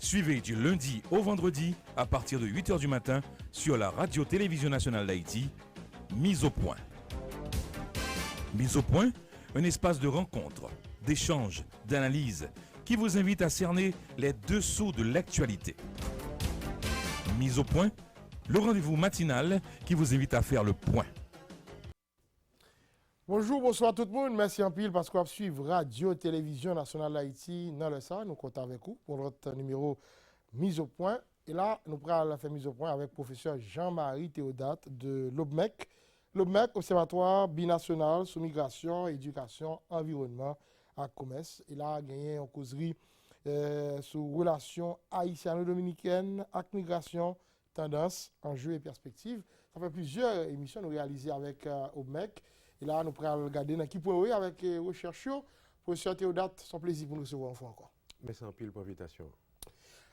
Suivez du lundi au vendredi à partir de 8h du matin sur la radio-télévision nationale d'Haïti, Mise au point. Mise au point, un espace de rencontre, d'échange, d'analyse qui vous invite à cerner les dessous de l'actualité. Mise au point, le rendez-vous matinal qui vous invite à faire le point. Bonjour, bonsoir tout le monde. Merci en pile parce qu'on va suivre Radio-Télévision Nationale d'Haïti dans le SA. Nous comptons avec vous pour notre numéro Mise au point. Et là, nous allons faire mise au point avec le professeur Jean-Marie Théodate de l'OBMEC. L'OBMEC, Observatoire binational sous migration, éducation, environnement à commerce. Il a gagné en causerie sur relations haïtiano-dominicaines avec migration, tendance, enjeux et perspectives. Ça fait plusieurs émissions nous réalisées avec OBMEC. Et là, nous allons regarder dans qui point avec recherche. Professeur Théodate, c'est un plaisir pour nous recevoir une fois encore. Merci en pile pour l'invitation.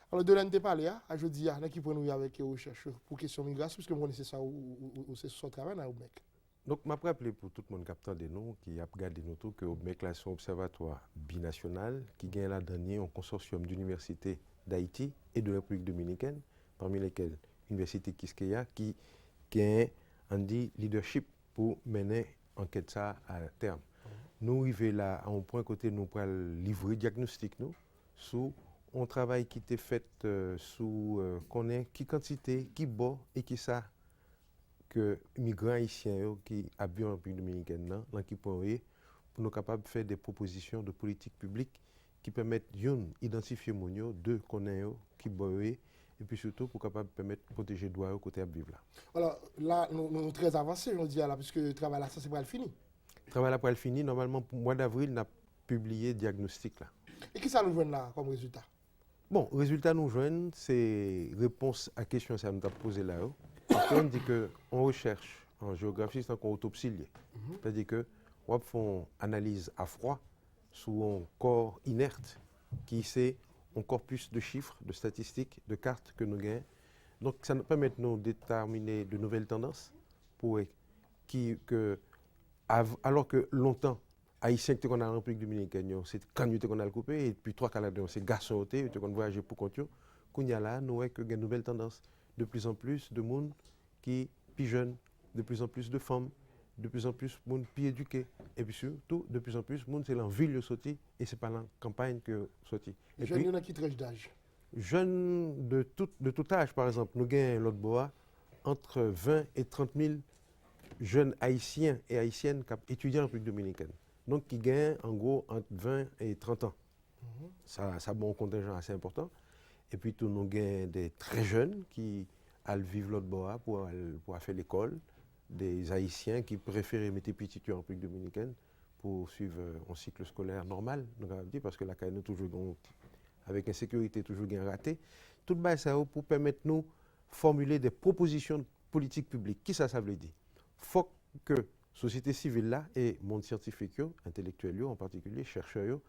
Alors, de l'année parlé, à jeudi, dans qui point avec recherche pour question migration, puisque moi, c'est ça ou c'est son travail dans OBMEC. Donc, je vais rappeler pour tout le monde captant de nous, qui a regardé nous tout, que OBMEC, c'est un observatoire binational qui gagne la dernière un consortium d'universités d'Haïti et de la République dominicaine, parmi lesquelles l'Université Quisqueya, qui gagne un leadership pour mener enquête ça à terme. Nous arrivons là à un point côté nous pour livrer diagnostic nous sous un travail qui était fait sous connaît qui quantité, qui beau et qui ça que migrants haïtiens qui habitent en République dominicaine là qui pour nous capables de faire des propositions de politique publique qui permettent d'identifier mon deux connaître qui boy et puis surtout pour capable permettre de protéger les droits côté à vivre là. Alors là, nous sommes très avancés, on dit là, puisque le travail là, ça c'est pas le fini. Le travail là pour le fini, normalement pour le mois d'avril, on a publié le diagnostic là. Et qui ça nous joint là comme résultat? Bon, le résultat nous joignent, c'est réponse à la question que nous avons posée là. On dit qu'on recherche en géographie, c'est encore autopsie liée. C'est-à-dire qu'on fait une analyse à froid sur un corps inerte qui sait un corpus de chiffres, de statistiques, de cartes que nous gagnons. Donc ça nous permet de nous déterminer de nouvelles tendances pour alors que longtemps, Haïtiens qui sont en République dominicaine, c'est quand nous qu'on a le coupé, et puis 3 Canadiens, c'est garçons qui ont voyagé pour compte. Qu'on y a là, nous voyons qu'il y a une nouvelle tendance. De plus en plus de monde qui plus jeunes, de plus en plus de femmes, de plus en plus de monde plus éduqué. Et puis surtout, de plus en plus de monde, c'est dans la ville de sorti et ce n'est pas dans la campagne que sorti. Et jeunes, il y en a qui tranche d'âge? Jeunes de tout âge, par exemple, nous gagnons l'autre bois entre 20 et 30 000 jeunes haïtiens et haïtiennes qui étudient en République dominicaine. Donc, qui gagnent en gros entre 20 et 30 ans. Ça a un bon contingent assez important. Et puis, tout nous gagnons des très jeunes qui allaient vivre l'autre bois pour faire l'école, des haïtiens qui préfèrent mettre petits en République dominicaine pour suivre un cycle scolaire normal, parce que la CAI nous toujours avec insécurité toujours bien raté. Tout ça pour permettre nous formuler des propositions de politique publique. Qui ça veut dire? Il faut que la société civile là et le monde scientifique, intellectuel en particulier, chercheurs,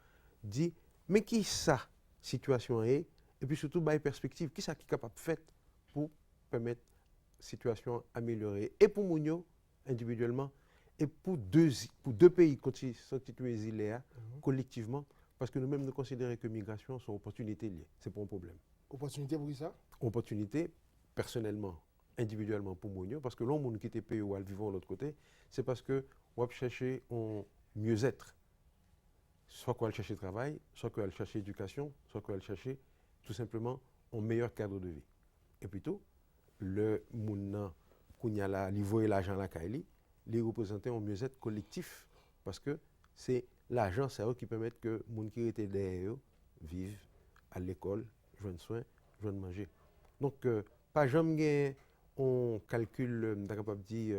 dit mais qui ça situation est et puis surtout par perspective, qui ça qui est capable de faire pour permettre la situation améliorée et pour Mounio individuellement et pour deux pays constitués îlés collectivement, parce que nous-mêmes nous considérons que la migration sont opportunités liées. Ce n'est pas un problème. Opportunité pour qui ça? Opportunité, personnellement, individuellement pour Mounio, parce que l'homme qui était payé ou vivant de l'autre côté, c'est parce que on va chercher un mieux-être. Soit qu'on va chercher travail, soit qu'on va chercher éducation, soit qu'on va chercher tout simplement un meilleur cadre de vie. Et plutôt, le monde qui a la niveau et l'argent la Kaili, les représenter un mieux-être collectif parce que c'est l'argent qui permet que les gens qui étaient derrière vivent à l'école, joignent soins, joignent manger. Donc, pas jamais on calcul, capable de dire,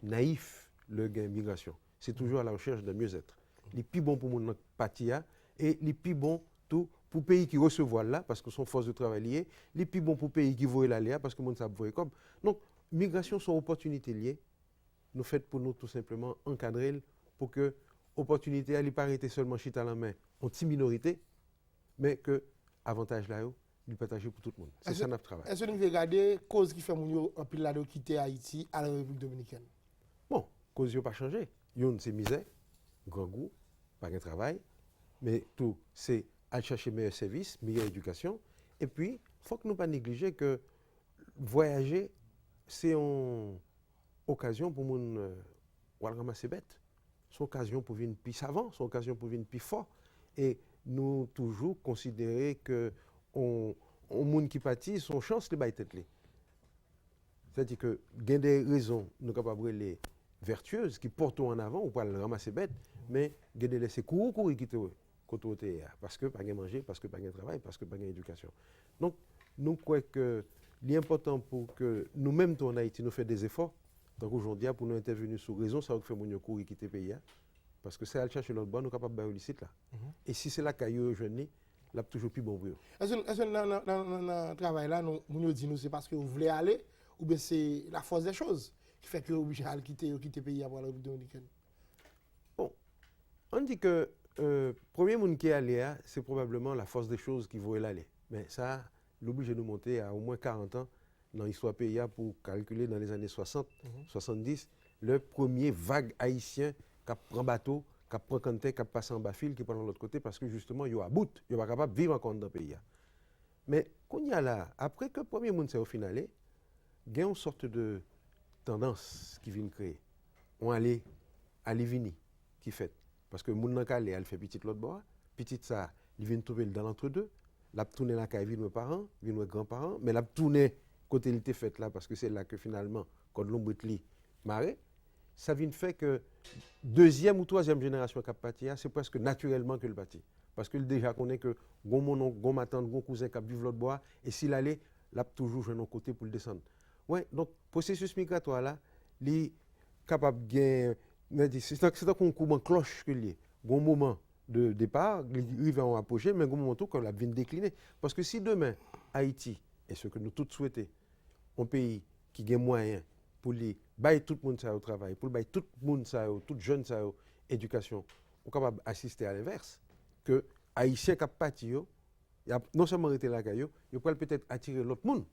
naïf le gain migration. C'est toujours à la recherche de mieux-être. Les plus bons pour mon patia et les plus bons tout pour pays qui recevoir là parce que sont force de travail liées, les plus bons pour pays qui voient là parce que monde ça voit comme. Donc migration sont opportunités liées. Nous fait pour nous tout simplement encadrer pour que opportunité elle pas arrêter seulement chita la main en petite minorité mais que avantage là du partager pour tout le monde. C'est ça notre travail. Est-ce que nous regarder cause qui fait mon en pile là de quitter Haïti à la République dominicaine? Bon, cause n'a pas changé. Yon c'est misère, grand goût, pas de travail, mais tout c'est aller chercher meilleur service, meilleure éducation Et puis, il faut que nous pas négliger que voyager, c'est une occasion pour nous ramasser bête. C'est une occasion pour venir plus savant, c'est une occasion pour venir plus fort. Et nous toujours considérer que on monde qui pâtit, son chance de bailler tête. C'est-à-dire que il y a des raisons, nous capables les vertueuses qui portent en avant ou pas le ramasser bête, mais il y a des laisser courir qui te côté parce que pas de manger, parce que pas de travail, parce que pas d'éducation. Donc nous croyons que l'important pour que nous-mêmes en Haïti nous fassions des efforts. Donc aujourd'hui pour nous intervenir sur raison ça va faire mon courir quitter le pays parce que c'est à chercher l'autre bord nous capable de licite là. Et si c'est là caillou jeune là toujours plus bon pour eux. Est-ce que dans le travail là nous dit nous c'est parce que vous voulez aller ou bien c'est la force des choses qui fait que vous obligé à quitter le pays pour la République dominicaine? Bon, on dit que premier monde qui est allé c'est probablement la force des choses qui voulait aller. Mais ça l'oblige de nous monter à au moins 40 ans dans l'histoire pays pour calculer dans les années 60, 70, le premier vague haïtien qui prend bateau, qui prend canté, qui passe en bas-fil, qui prend de l'autre côté parce que justement, il y a à bout, il n'est pas capable de vivre encore dans le pays. Mais quand il y a là, après que le premier monde s'est au final, il y a une sorte de tendance qui vient créer. On allait à Livini, qui fait. Parce que le monde n'a elle fait petit l'autre bord, petit ça, il vient trouver dans l'entre-deux, la tourner la caille, vient mes parents, vient mes grands-parents, mais la tourner côté il était fait là, parce que c'est là que finalement, quand l'ombre est marée, ça vient faire que deuxième ou troisième génération qui a pâti, c'est presque naturellement que le bâti. Parce que déjà connaît que mon oncle, ma tante, mon cousin qui vivent l'autre bois, et s'il allait, là toujours jouer de côté pour le descendre. Ouais, donc processus migratoire là, il est capable de gagner, c'est un concours en cloche que lié. Bon moment de départ, il va en apogée, mais un moment tout quand la vient décliner. Parce que si demain Haïti, et ce que nous tous souhaitons, un pays qui a moyen pour lui bailler tout le monde ça au travail, pour bailler tout le monde ça, tout jeune ça éducation, on est capable d'assister à l'inverse que Haïtien qui a pâti, non seulement été là il peut peut-être attirer l'autre monde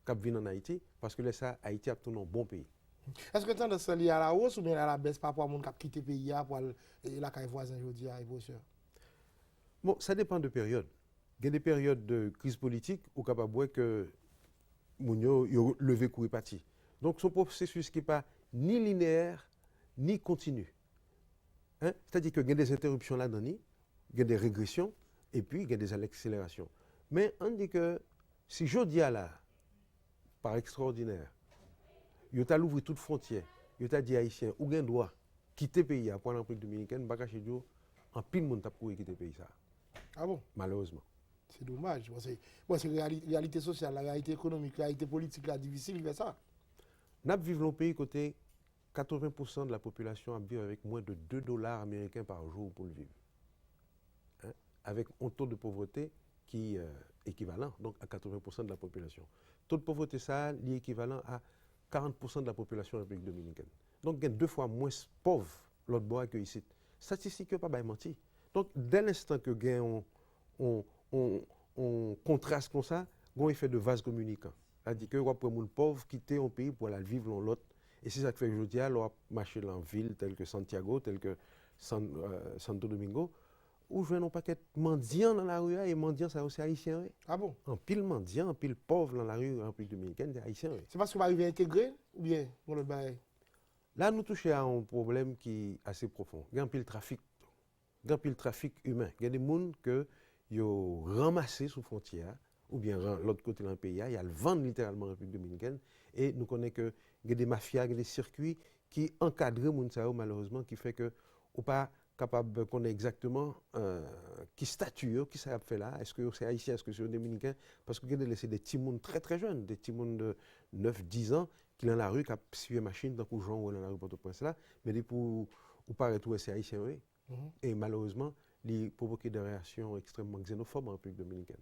qui vient en Haïti parce que là ça Haïti a tout un bon pays. Est-ce que tendance liée à la hausse ou bien à la baisse par rapport à monde qui a quitté le pays pour la caille voisin aujourd'hui à évolution? Bon, ça dépend de période. Il y a des périodes de crise politique où capable que Mounio levé courir parti. Donc son processus qui n'est pas ni linéaire ni continu. Hein? C'est-à-dire qu'il y a des interruptions là-dedans, il y a des régressions et puis il y a des accélérations. Mais on dit que si je dis à là, par extraordinaire, il t'a ouvert toute frontière, il t'a dit haïtien ou bien droit quitter le pays pour la République dominicaine, bagache dio en pile monde t'a pour quitter le pays ça. Ah bon? Malheureusement. C'est dommage. C'est la réalité sociale, la réalité économique, la réalité politique, la difficile, il fait ça. Nous vivons dans le pays côté 80% de la population vit avec moins de $2 américains par jour pour le vivre. Hein? Avec un taux de pauvreté qui est équivalent donc à 80% de la population. Le taux de pauvreté, ça, est équivalent à 40% de la population de la République dominicaine. Donc, il y a 2 fois moins pauvres l'autre bois que ici. Statistique, pas bien menti. Donc, dès l'instant que on contraste comme ça, il y a un effet de vase communicant. C'est-à-dire que les gens pauvres quitter un pays pour aller vivre dans l'autre. Et c'est ça que fait aujourd'hui, on marcher dans une ville telle que Santiago, telle que Santo Domingo, où je vois un paquet de mendiants dans la rue, et mendiants, ça aussi haïtien. Ah bon? En pile mendiants, en pile pauvres dans la rue en République dominicaine, c'est haïtien. C'est parce qu'on va arriver à intégrer ou bien pour le bail? Là, nous touchons à un problème qui est assez profond. Il y a un pile trafic. Il y a un pile trafic humain. Il y a des gens qui ont ramassé sous frontière, ou bien l'autre côté d'un pays, il y a le vendre littéralement en République dominicaine, et nous connaissons qu'il y a des mafias, il y a des circuits qui encadrent les gens malheureusement, qui fait que ou pas capable de connaître exactement qui statue, qui ça fait là, est-ce que c'est haïtien, est-ce que c'est dominicain, parce que vous avez laissé des petits gens très très jeunes, des petits gens de 9-10 ans, qui sont dans la rue, qui ont suivi une machine, dans le Jean ou dans la rue Port-au-Prince là, mais pour paraît tout c'est haïtien, oui. Et malheureusement, il provoque des réactions extrêmement xénophobes en République dominicaine.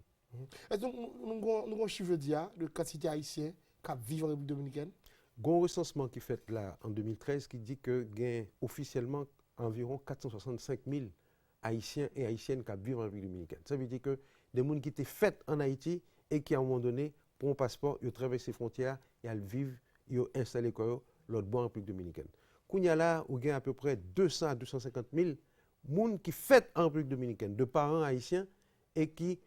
Est-ce que nous avons un chiffre de quantité haïtienne qui vivent en République dominicaine? Il y a un recensement qui est fait là en 2013 qui dit que il y a officiellement environ 465 000 Haïtiens et Haïtiennes qui vivent en République dominicaine. Ça veut dire que des gens qui étaient faits en Haïti et qui à un moment donné, pour un passeport, ils traversent les frontières et ils vivent, ils sont installés l'autre bord en République dominicaine. Il y a là où il y a à peu près 200 à 250 000 gens qui sont faits en République dominicaine, de parents haïtiens et qui,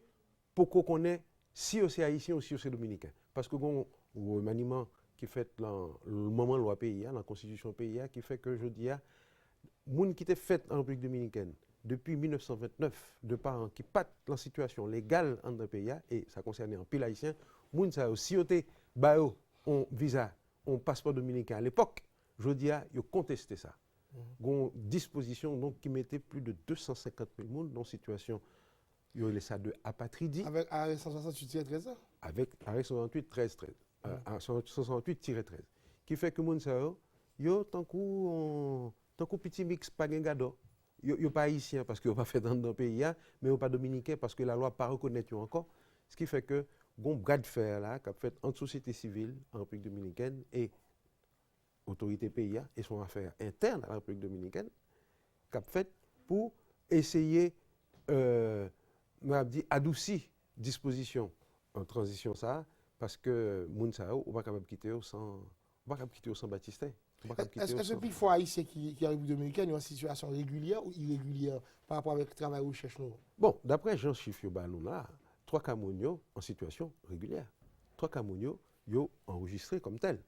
pour qu'on connaisse si c'est haïtien ou si c'est dominicain. Parce que bon, le remaniement qui fait dans le moment loi pays, la constitution pays, qui fait que je dis, moun qui était fait en République dominicaine depuis 1929, de parents qui patent la situation légale en un pays, et ça concernait un pile haïtien, moun ça aussi été bao on visa, on passeport dominicain à l'époque, je dis, ils ont contesté ça. Une disposition donc, qui mettait plus de 250 000 personnes dans une situation, il y a ça de apatridie. Avec arrêt 168-13 Avec arrêt 168-13. 168-13. Qui fait que les gens, tant que petit mix pas gado. Yo pas haïtien parce que yo pas fait dans le pays, mais yo pas dominicain parce que la loi pas reconnaît encore. Ce qui fait que gon bras de fer là qu'a fait entre société civile en République dominicaine et autorité pays et son affaire interne à la République dominicaine qu'a fait pour essayer adoucir disposition en transition ça parce que moun sa ou pas capable quitter sans Baptistin. Est-ce que puis faut haïtien qui arrive dominicaine en situation régulière ou irrégulière par rapport avec le travail recherche nous? Bon, d'après Jean Chiffre nous là, 3 Camonio en situation régulière. 3 Camonio yo enregistré comme tel.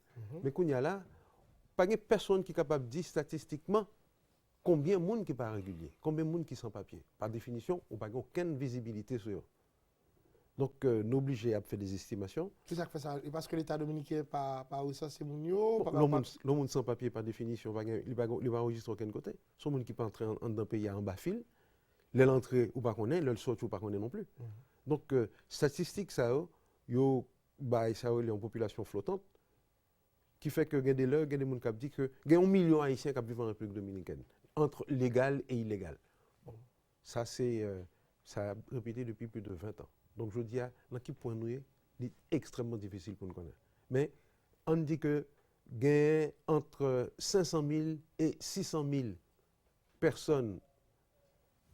Mais qu'on y a là, pas de personne qui est capable de dire statistiquement combien de monde qui pas régulier, combien de monde qui sans papier. Par définition, on n'a aucune visibilité sur eux. Donc, nous obligés à faire des estimations. C'est ça qui fait ça. Et parce que l'État dominicain pas recensé Mounio. Le monde sans papier, par définition, il ne va enregistrer aucun côté. Ce monde qui peut entrer dans un pays en bas fil, l'entrée ou pas qu'on est, le sort ou pas qu'on est non plus. Donc, statistique, ça, il y a une population flottante qui fait que il y a des gens qui disent que il y a 1 million d'Haïtiens qui vivent en République dominicaine, entre légal et illégal. Ça, ça a répété depuis plus de 20 ans. Donc, je dis, dans quel point nous est extrêmement difficile pour nous connaître. Mais on dit que il y a entre 500 000 et 600 000 personnes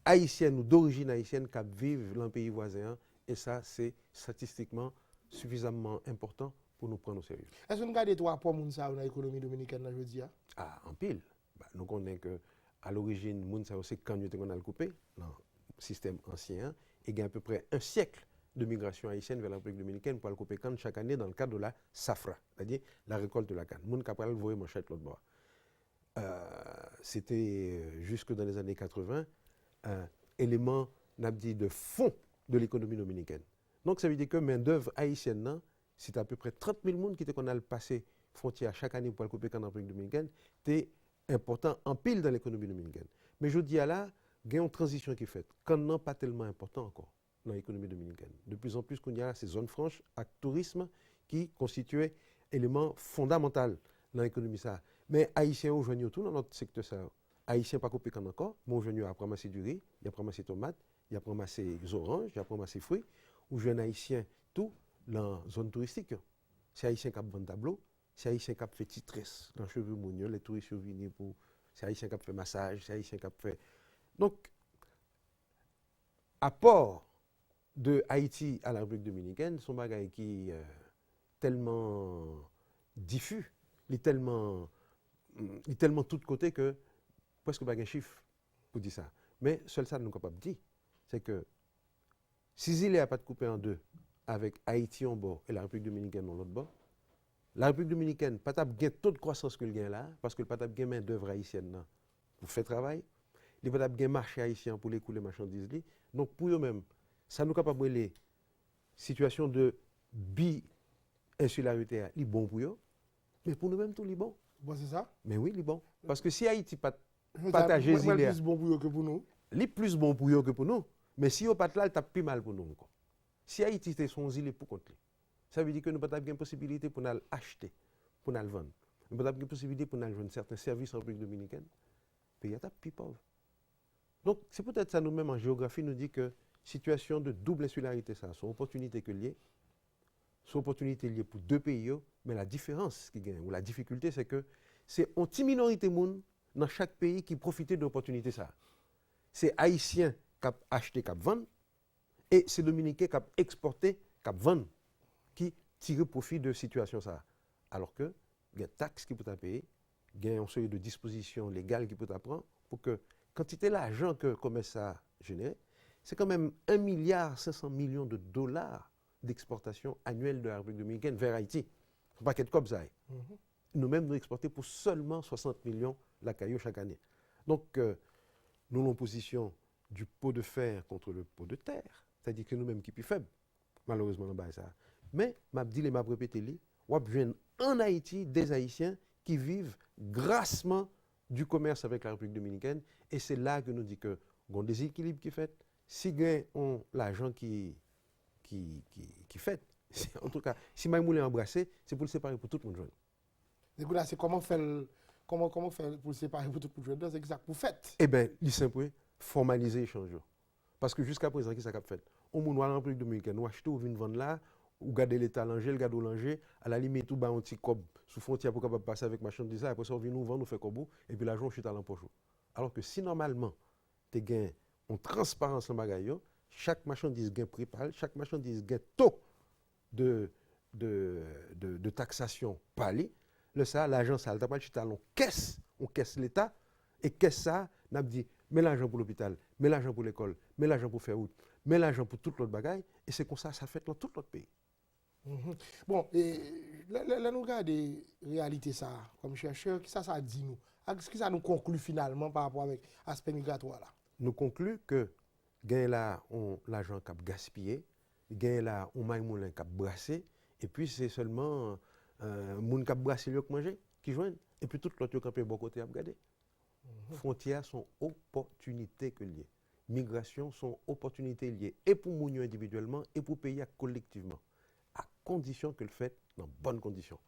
haïtiennes ou d'origine haïtienne qui vivent dans le pays voisin. Et ça, c'est statistiquement suffisamment important pour nous prendre au sérieux. Est-ce que nous regardons 3 points dans l'économie dominicaine aujourd'hui? Ah, en pile. Nous connaissons qu'à l'origine, c'est quand nous avons coupé dans le système ancien. Et il y a à peu près un siècle de migration haïtienne vers la République dominicaine pour aller couper canne chaque année dans le cadre de la SAFRA, c'est-à-dire la récolte de la canne. Moun kapral voye manchette l'autre bord. C'était jusque dans les années 80 un élément de fond de l'économie dominicaine. Donc ça veut dire que main-d'œuvre haïtienne, c'est à peu près 30 000 personnes qui ont passé frontière chaque année pour aller couper canne dans la République dominicaine, c'est important en pile dans l'économie dominicaine. Mais je dis à là, il y a une transition qui est faite, quand non pas tellement important encore dans l'économie dominicaine. De plus en plus, qu'on y a ces zones franches à tourisme qui constituaient élément fondamental dans l'économie. Mais Haïtiens ont joué tout dans notre secteur. Haïtiens pas coupé quand encore, mais ont joué à ramasser du riz, il y a ramasser tomates, il y a ramasser des oranges, il y a ramasser fruits. Ou jeunes Haïtiens tout dans la zone touristique. C'est Haïtiens qui ont tableau, c'est Haïtiens qui ont fait titresse dans cheveux mounions, les touristes viennent pour. C'est Haïtiens qui ont fait massage, c'est Haïtiens qui ont fait. Donc, apport de Haïti à la République dominicaine, son bagage qui est tellement diffus, il est tellement tout de côté que presque pas un chiffre pour dire ça. Mais seul ça nous sommes capables de dire, c'est que si il n'y a pas de coupé en deux avec Haïti en bord et la République dominicaine en l'autre bord, la République dominicaine n'a pas de taux de croissance que le gain là, parce que le pas de main d'œuvre haïtienne pour faire travail. Il n'y a pas de marché haïtien pour écouler les marchandises. Donc, pour eux-mêmes, ça nous capable de situation de bi-insularité, c'est bon pour eux, mais pour nous-mêmes, tout est bon. Bon, c'est ça? Mais oui, c'est bon. Parce que si Haïti partage les idées, c'est plus bon pour eux que pour nous. C'est plus bon pour eux que pour nous. Mais si on pas là, il plus mal pour nous. Si Haïti était son île pour contre, ça veut dire que nous n'avons pas de possibilité pour nous acheter, pour nous vendre. Nous n'avons pas de possibilité pour nous vendre certains services en République dominicaine. Le pays est plus pauvre. Donc, c'est peut-être ça nous-mêmes en géographie, nous dit que situation de double insularité, ça, son opportunité que liée, son opportunité liée pour deux pays, mais la différence qui gagne, ou la difficulté, c'est que c'est une petite minorité monde dans chaque pays qui profite de l'opportunité, ça. C'est Haïtiens qui ont acheté, qui ont vendu, et c'est Dominicains qui ont exporté, qui ont vendu, qui tirent profit de la situation, ça. Alors que, il y a des taxes qui peuvent payer, il y a un seuil de disposition légale qui peut prendre pour que quantité d'argent que le commerce a généré, c'est quand même 1,5 milliard de dollars d'exportation annuelle de la République dominicaine vers Haïti. Un paquet de comme ça. Nous-mêmes, nous exportons pour seulement 60 millions la caillou chaque année. Donc, nous avons position du pot de fer contre le pot de terre. C'est-à-dire que nous-mêmes qui sommes plus faibles, malheureusement, dans ça. Mais, m'a dit et m'a répété, on a en Haïti des Haïtiens qui vivent grassement du commerce avec la République dominicaine. Et c'est là que nous disons que y a un déséquilibre qui est fait. Si on a l'argent qui fait, en tout cas, si Maïmoulé embrassé, c'est pour le séparer pour tout le monde. Du coup, là, c'est comment faire pour le séparer pour tout le monde? C'est exact pour fait. Eh bien, il simple, formaliser l'échange. Parce que jusqu'à présent, qu'est-ce qu'on a fait? On m'a dit en République dominicaine, on achète ou vendre là, ou garder l'État l'Angers, le garder l'Angers, à la limite, tout bas un petit cob sous frontière pour capable passer avec marchandise, après ça, on vient nous vendre, nous fait comme et puis l'argent chute à l'empoche. Alors que si normalement, tu gagnes en transparence dans le bagaille, chaque marchandise gagne prix par chaque marchandise gagne taux de taxation palais, le ça, l'argent ça, t'as pas chute à on caisse l'État, et caisse ça, n'a dit, mets l'argent pour l'hôpital, mets l'argent pour l'école, mets l'argent pour faire route, mets l'argent pour toute l'autre bagaille, et c'est comme ça fait dans tout l'autre pays. Bon, et là, nous regardons des réalités, ça, comme chercheur, qu'est-ce que ça dit nous? Qu'est-ce que ça nous conclut finalement par rapport avec l'aspect migratoire là? Nous conclut que gain là, on l'argent cap gaspillé, gain là, on maïmoulin cap brassé, et puis c'est seulement moun cap brassé le manger qui joignent, et puis tout l'autre cap bon côté à regarder. Frontières sont opportunités que liées. Migration sont opportunités liées et pour moun individuellement et pour pays collectivement, à condition que le fait dans bonnes conditions.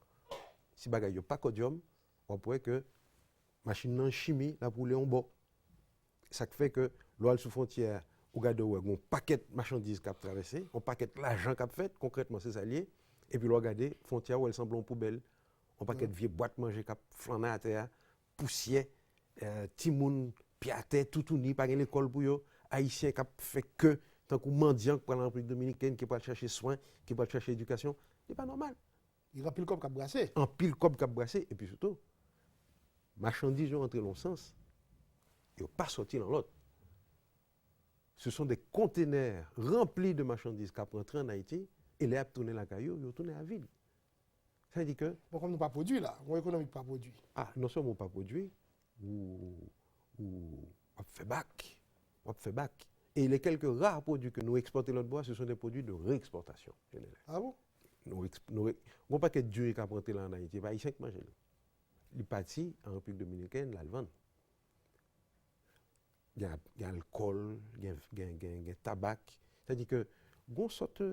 Si bagay yo pas codium, on pourrait que machine en chimie la pour en bon. Ça fait que l'oil sous frontière ou gade ou un paquet de marchandises qui a traversé, un paquet l'argent qui a fait concrètement c'est alliés et puis l'on regarde frontière où elle semble en poubelle, un paquet de vieilles boîtes manger qui a flané à terre, poussière, timoun piaté tout ni pas l'école pour yo, haïtien qui a fait que tant que mendiant pour la République dominicaine qui pas chercher soins, qui pas chercher éducation, c'est pas normal. Il remplit le cop qui a brassé. En pile cop qui a brassé et puis surtout marchandises ont entré dans le sens et n'ont pas sorti dans l'autre. Ce sont des conteneurs remplis de marchandises qui ont rentré en Haïti et les a tourné la caillou, ils ont tourné à vide. Ça veut dire que. Bon, comme nous pas produit là, mon économie pas produit. Ah, non seulement pas produit, ou on fait bac. On fait bac. Et les quelques rares produits que nous exportons l'autre bois, ce sont des produits de réexportation. Ah bon? Nous pas que Dieu qui a pris là en Haïti, il y a manger. Il est parti en République dominicaine, l'Alvan. Il y a l'alcool, il y a tabac. C'est-à-dire que,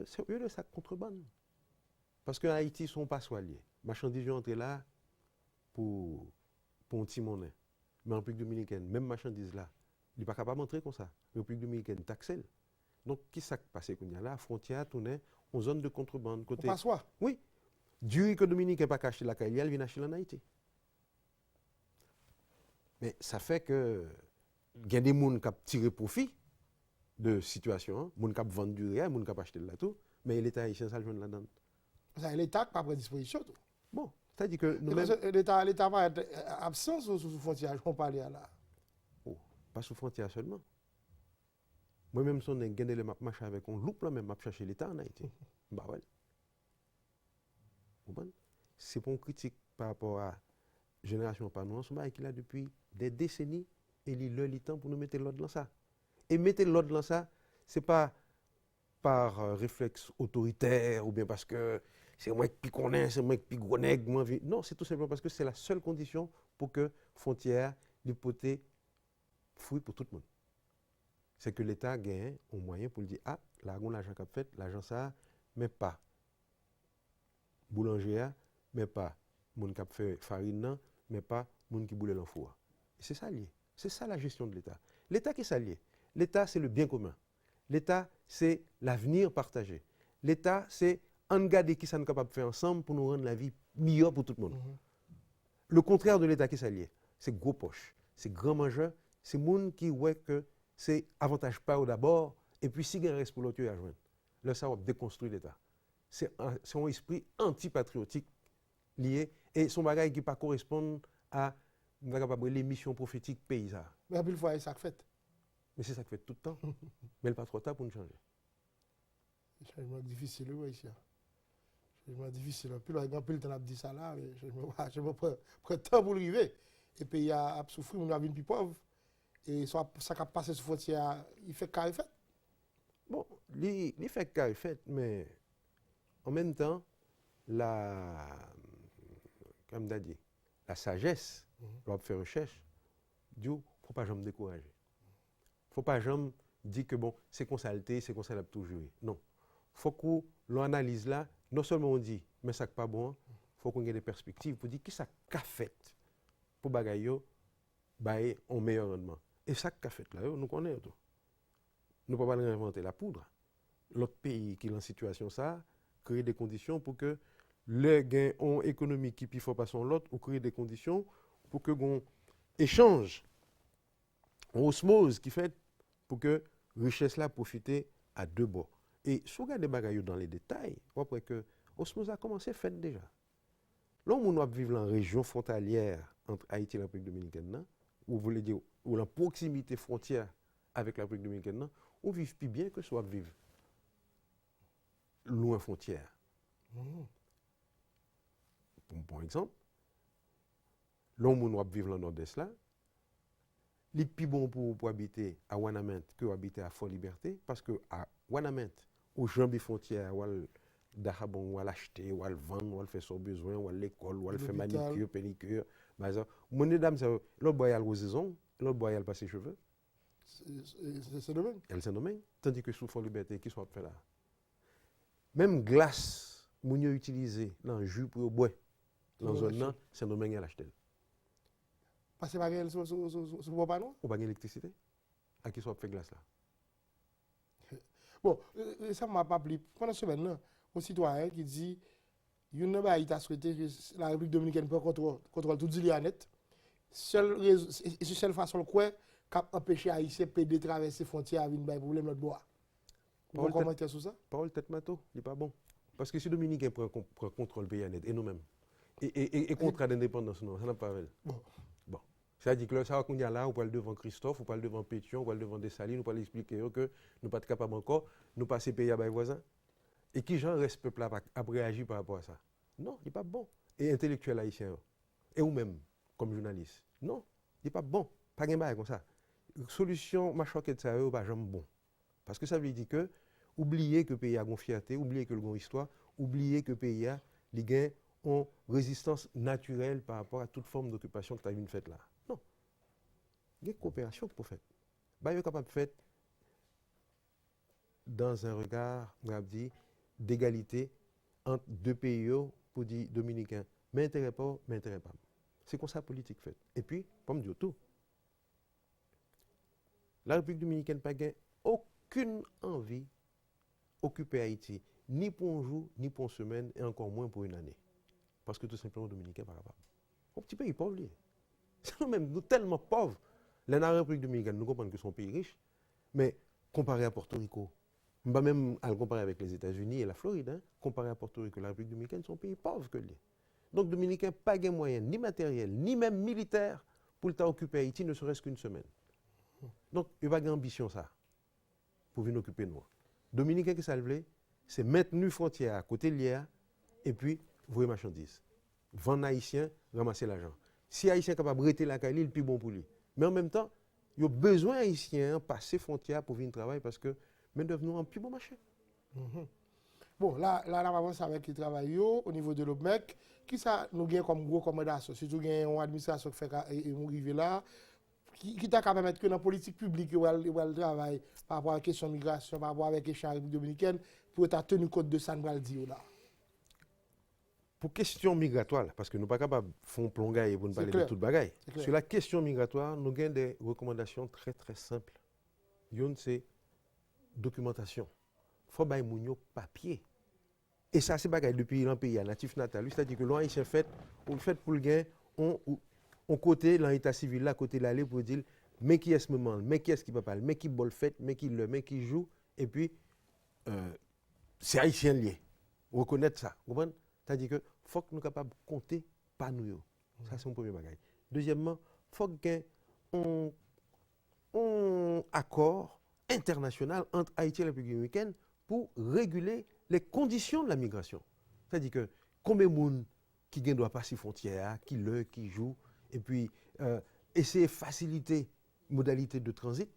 c'est eux de ça contrebande. Parce qu'en Haïti, ils ne sont pas soignés. Les marchandises sont entrées là pour un petit monnaie. Mais en République dominicaine, même marchandises là, il n'est pas capable d'entrer comme ça. La République dominicaine taxelle. Donc, qu'est-ce qui s'est passé quand il y a là? La frontière tournait en zone de contrebande. Côté... Pas soi. Oui. Du que Dominique n'a pas caché la caille, elle vient acheter en Haïti. Mais ça fait que il y a des gens qui ont tiré profit de la situation, des gens qui ont vendu du réel, des gens qui ont acheté là tout, mais l'État haïtien, ça le joue là-dedans. L'État n'a pas pris disposition. Tout. Bon, c'est-à-dire que nous-mêmes. L'État va être absent sous frontière, on parle là. Oh, pas sous frontière seulement. Moi-même, si on a gagné le marché avec on loupe là même, m'a cherché l'État en Haïti. Bah ouais. C'est pour une critique par rapport à la génération par nous, on qu'il a depuis des décennies et il a le temps pour nous mettre l'ordre dans ça. Et mettre l'ordre dans ça, ce n'est pas par réflexe autoritaire ou bien parce que c'est moi qui connais, c'est moi qui gros nègre. Non, c'est tout simplement parce que c'est la seule condition pour que frontière, l'hypothèse, fruit pour tout le monde. C'est que l'État gagne un moyen pour dire ah, là, on a l'argent qu'a fait, l'argent ça, mais pas boulanger, mais pas moun qui fait farine, mais pas moun qui boule l'enfour. C'est ça lié. C'est ça la gestion de l'État. L'État qui est ça lié. L'État, c'est le bien commun. L'État, c'est l'avenir partagé. L'État, c'est regarder qui sommes capables de faire ensemble pour nous rendre la vie meilleure pour tout le monde. Le contraire de l'État qui est ça lié, c'est gros poche, c'est grand mangeur, c'est moun qui voit que c'est avantage pas au d'abord, et puis si il reste pour l'autre, il y a joindre. Là, ça va déconstruire l'État. C'est un esprit antipatriotique lié et son bagage qui ne correspond à les missions prophétiques paysannes. Mais à plus fois, ça fait. Mais c'est ça qui fait tout le temps. Mais il n'est pas trop tard pour nous changer. Changement difficile, oui, ici. Changement difficile. Puis, le grand pile, t'en a dit ça là, mais je me prends le temps pour arriver. Et puis, il y a souffrir, on a vu une plus pauvre. Et ça qui a passé sur frontière, il fait carré fait. Bon, il fait carré fait, mais en même temps, comme tu as dit, la sagesse, doit faire recherche, il ne faut pas jamais décourager. Il ne faut pas jamais dire que bon, c'est qu'on s'alté, c'est qu'on s'est tout joué. Non. Il faut qu'on l'analyse là, non seulement on dit, mais ça n'est pas bon, il faut qu'on ait des perspectives pour dire qui ça qu'a fait pour bagaille bailler un meilleur rendement. Et ça qu'a fait là, nous connaissons tout. Nous ne pouvons pas réinventer la poudre. L'autre pays qui est en situation ça, créer des conditions pour que les gains économiques qui ne font pas son l'autre, ou créer des conditions pour que l'on échange, on osmose qui fait pour que la richesse là profite à deux bords. Et si vous regardez les bagailles dans les détails, vous voyez que l'osmose a commencé à faire déjà. Là, on va vivre dans la région frontalière entre Haïti et la République dominicaine, ou vous voulez dire, ou la proximité frontière avec la République dominicaine, on vit plus bien que soit vivre loin frontière. Par exemple, l'homme va vivre dans le nord-est là, il est plus bon pour habiter à Wanament que habiter à Fort-Liberté, parce que à Wanament, au jambe frontière, ou d'ahabon, ou à l'acheter, ou à le vendre, ou à le faire son besoin, ou à l'école, ou à le faire manicure, pédicure. Mon dame, l'autre boy a le saison, l'autre boy a le passé cheveux. C'est le domaine. Elle c'est domaine. Tandis que sous Fort-Liberté, qui soit fait là. Même glace, mon utilisé dans le jus pour boire, dans la zone, c'est un domaine à l'acheter. Parce que pas de sur le panneau. Ou pas d'électricité. À qui soit fait glace là. Bon, ça ne m'a pas plu. Pendant ce semaine, un citoyen qui dit il a souhaité que la République dominicaine contrôle tout Zilianet. C'est seule façon quoi qu'a empêché Haïtien de traverser les frontières avec un problème de bois. Vous commentez sur ça? Parole tête mato, il n'est pas bon. Parce que si Dominicain prend contrôle pays net, et nous-mêmes, et contrat d'indépendance, non, ça n'a pas vrai. Bon. C'est-à-dire que ça va qu'on y a là, on parle devant Christophe, on parle devant Pétion, on parle devant Dessalines, on parle expliquer que nous ne sommes pas capables encore, nous passer pays à nos voisins. Et qui genre reste peuple à réagir par rapport à ça? Non, il n'est pas bon. Et intellectuel haïtien, et vous-même, comme journaliste, non, il n'est pas bon. Pas de bail comme ça. Solution, ma choquette, ça n'est pas jamais bon. Parce que ça veut dire que, oubliez que le pays a une fierté, oubliez que le une histoire, oubliez que le pays a les gains ont résistance naturelle par rapport à toute forme d'occupation que tu as vu faite là. Non. Il y a une coopération pour faire. Il est capable de faire dans un regard, on va dire, d'égalité entre deux pays pour dire dominicains. M'intéresse pas, m'intéresse pas. C'est comme ça la politique fait. Et puis, pas me dire tout. La République dominicaine n'a pas aucune envie d'occuper Haïti, ni pour un jour, ni pour une semaine, et encore moins pour une année. Parce que tout simplement, les Dominicains ne sont pas capables. Un petit pays pauvre, c'est nous-mêmes, nous tellement pauvres. La République dominicaine, nous comprenons que c'est un pays riche, mais comparé à Porto Rico, on va même à le comparer avec les États-Unis et la Floride, comparé à Porto Rico, la République dominicaine, c'est un pays pauvre que lui. Donc, les Dominicains n'ont pas de moyens, ni matériels, ni même militaires, pour occuper Haïti, ne serait-ce qu'une semaine. Donc, il n'y a pas d'ambition, ça, pour venir occuper nous. Dominicains qui salvent, c'est maintenir frontière à côté de l'IA, et puis, voyer marchandises. Vendre haïtien, ramasser l'argent. Si haïtien est capable de rester la caille, il est plus bon pour lui. Mais en même temps, il y a besoin haïtien passer frontière pour venir travailler parce que nous devenons un plus bon marché. Bon, là, on avance avec les travailleurs au niveau de l'OPMEC. Qui ça nous gagne comme gros recommandation? Surtout qu'il y a une administration qui fait arriver là. Qui t'a qu'à permettre que dans la politique publique, il y a le travail par rapport à la question de migration, par rapport à la question de la République dominicaine, pour être tenu compte de ça, nous allons dire là. Pour question migratoire, parce que nous ne sommes pas capables de faire un plongage pour ne parler de toute bagaille. Sur la question migratoire, nous avons des recommandations très très simples. Une, c'est documentation. Il faut bailler mon papier. Et ça, c'est bagaille depuis un pays natif natal. C'est-à-dire que l'Haïtien fait pour le gain, on côté l'état civil là, côté l'aller pour dire mais qui est-ce moment, mais qui est-ce qui peut parler, mais qui bol fait, mais qui le, mais qui joue, et puis c'est haïtien lié. Reconnaître ça, vous comprenez? C'est-à-dire que faut que nous soyons capables de compter par nous. Ça c'est mon premier bagage. Deuxièmement, faut qu'il y ait un accord international entre Haïti et la République dominicaine pour réguler les conditions de la migration. C'est-à-dire que combien de monde qui ne doit pas passer frontière, qui joue, et puis essayer de faciliter modalité de transit.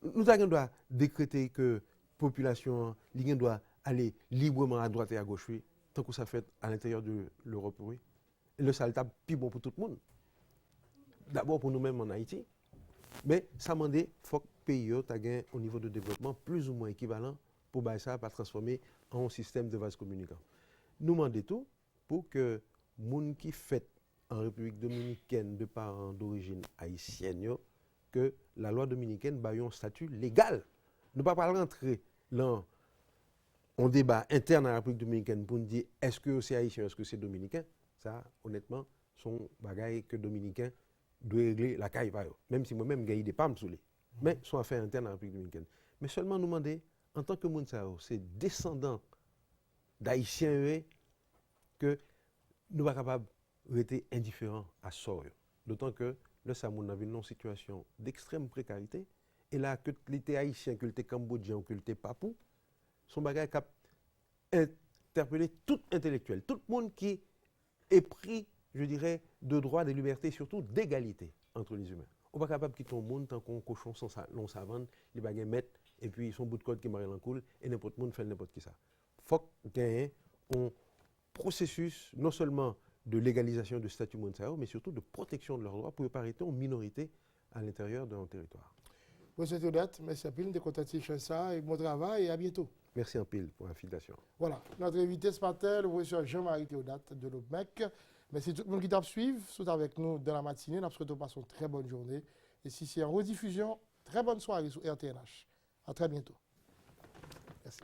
Nous devons décréter que la population doit aller librement à droite et à gauche, oui, tant que ça fait à l'intérieur de l'Europe. Oui. Et le ça est plus bon pour tout le monde. D'abord pour nous-mêmes en Haïti, mais ça m'a dit qu'il faut que le pays ait un niveau de développement plus ou moins équivalent pour ça pas transformer en système de vase communicant. Nous demandons tout pour que les gens qui fait en République dominicaine de parents d'origine haïtienne, que la loi dominicaine ait un statut légal. Nous ne pouvons pas rentrer dans un débat interne à la République dominicaine pour nous dire est-ce que c'est haïtien, est-ce que c'est dominicain. Ça, honnêtement, sont bagailles que dominicains doivent régler la caille. Même si moi-même, j'ai des pas à me saouler. Mais sont affaires internes à la République dominicaine. Mais seulement nous demander, en tant que Mounsao, c'est descendants d'haïtiens que nous sommes capables d'être indifférents à ça. D'autant que le Samoun avait une situation d'extrême précarité. Et là, que l'été haïtien, que l'été cambodgien, que l'été papou, son bagage cap interpeller tout intellectuel, tout le monde qui est pris, je dirais, de droits, de libertés, surtout d'égalité entre les humains. On n'est pas capable de quitter le monde tant qu'on cochon sans long savane, les bagages mettent, et puis son bout de code qui marche en coule, et n'importe qui fait n'importe qui ça. Il faut qu'il y ait un processus, non seulement de légalisation du statut Mounsao, mais surtout de protection de leurs droits pour ne pas arrêter en minorité à l'intérieur de notre territoire. Monsieur Théodate, merci à pile de contacter ça et bon travail et à bientôt. Merci en pile pour l'invitation. Voilà, notre invité ce matin, le professeur Jean-Marie Théodate de l'OPMEC. Merci à tout le monde qui t'a suivi, sont avec nous dans la matinée. Nous souhaitons passer une très bonne journée. Et si c'est en rediffusion, très bonne soirée sur RTNH. À très bientôt. Merci.